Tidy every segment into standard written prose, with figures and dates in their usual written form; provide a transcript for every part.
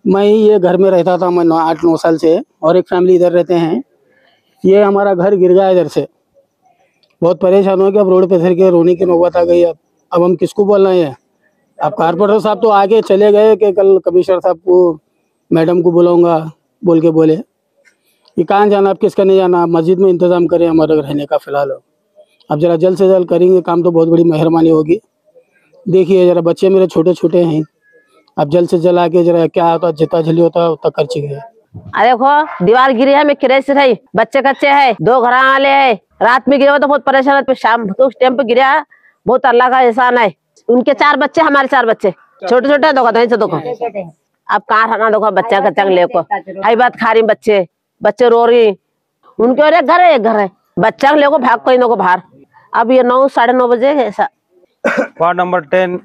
मैं ये घर में रहता था, मैं 8-9 साल से, और एक फैमिली इधर रहते हैं। ये हमारा घर गिर गया इधर से, बहुत परेशान हो गया। अब रोड पे सर के रोने की नौबत आ गई। अब हम किसको बोलना है? अब कारपोरेटर साहब तो आगे चले गए कि कल कमिश्नर साहब को, मैडम को बुलाऊंगा बोल के बोले। ये कहाँ जाना, अब किसका नहीं जाना? मस्जिद में इंतजाम करें हमारे रहने का फिलहाल। अब जरा जल्द से जल्द करेंगे काम तो बहुत बड़ी मेहरबानी होगी। देखिए जरा बच्चे मेरे छोटे छोटे हैं, अब जल्द से जल्द आके जरा क्या होता, जितना जल्दी होता उतना कर चाहिए। अरे देखो दीवार गिरी है, मैं किराए से रही, बच्चे कच्चे है, 2 घर वाले है। रात में गिरा तो बहुत परेशान है, शाम तो उस टाइम पे गिरा। बहुत अल्लाह का एहसान है। उनके 4 बच्चे, हमारे 4 बच्चे छोटे छोटे। देखो अब कहाँ रहना, देखो बच्चा कच्चा लेको आई बात खा रही, बच्चे रो रही। उनके और एक घर है, बच्चा लेको भाग कोई नो को बाहर। अब ये 9 साढ़े 9 बजे ऐसा। वार्ड नंबर 10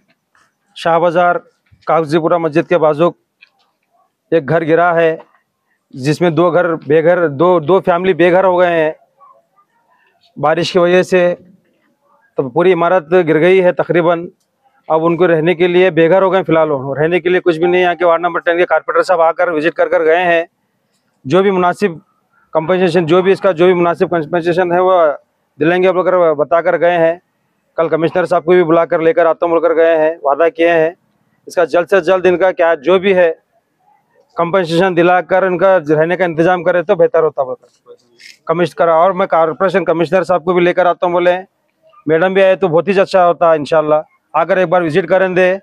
शाह बाजार कागजीपुरा मस्जिद के बाजू एक घर गिरा है, जिसमें 2 घर बेघर, दो फैमिली बेघर हो गए हैं बारिश की वजह से। तो पूरी इमारत गिर गई है तकरीबन। अब उनको रहने के लिए बेघर हो गए फिलहाल, रहने के लिए कुछ भी नहीं। यहाँ के वार्ड नंबर 10 के कारपोरेटर साहब आकर विजिट कर गए हैं। जो भी मुनासिब कंपनसेशन, जो भी मुनासिब कंपनसेशन है वो दिलाएंगे बोलकर बता कर गए हैं। कल कमिश्नर साहब को भी बुलाकर लेकर आता हूँ बोलकर गए हैं, वादा किए हैं। इसका जल्द से जल्द इनका क्या जो भी है कंपनसेशन दिलाकर इनका रहने का इंतजाम करे तो बेहतर होता बोलकर कमिश्नर। और मैं कारपोरेशन कमिश्नर साहब को भी लेकर आता हूँ बोले, मैडम भी आए तो बहुत ही अच्छा होता है। इंशाल्लाह आकर एक बार विजिट करें दे।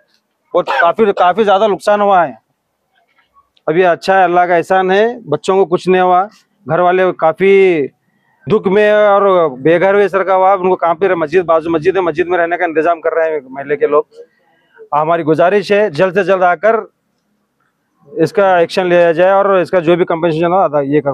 और काफ़ी ज़्यादा नुकसान हुआ है, अभी अच्छा है, अल्लाह का एहसान है, बच्चों को कुछ नहीं हुआ। घर वाले काफ़ी दुख में और बेघर हुए सर का हुआ। उनको कहाँ पे मस्जिद में रहने का इंतजाम कर रहे हैं महल्ले के लोग। हमारी गुजारिश है जल्द से जल्द आकर इसका एक्शन लिया जाए और इसका जो भी कंपनसेशन हो अदा ये कर।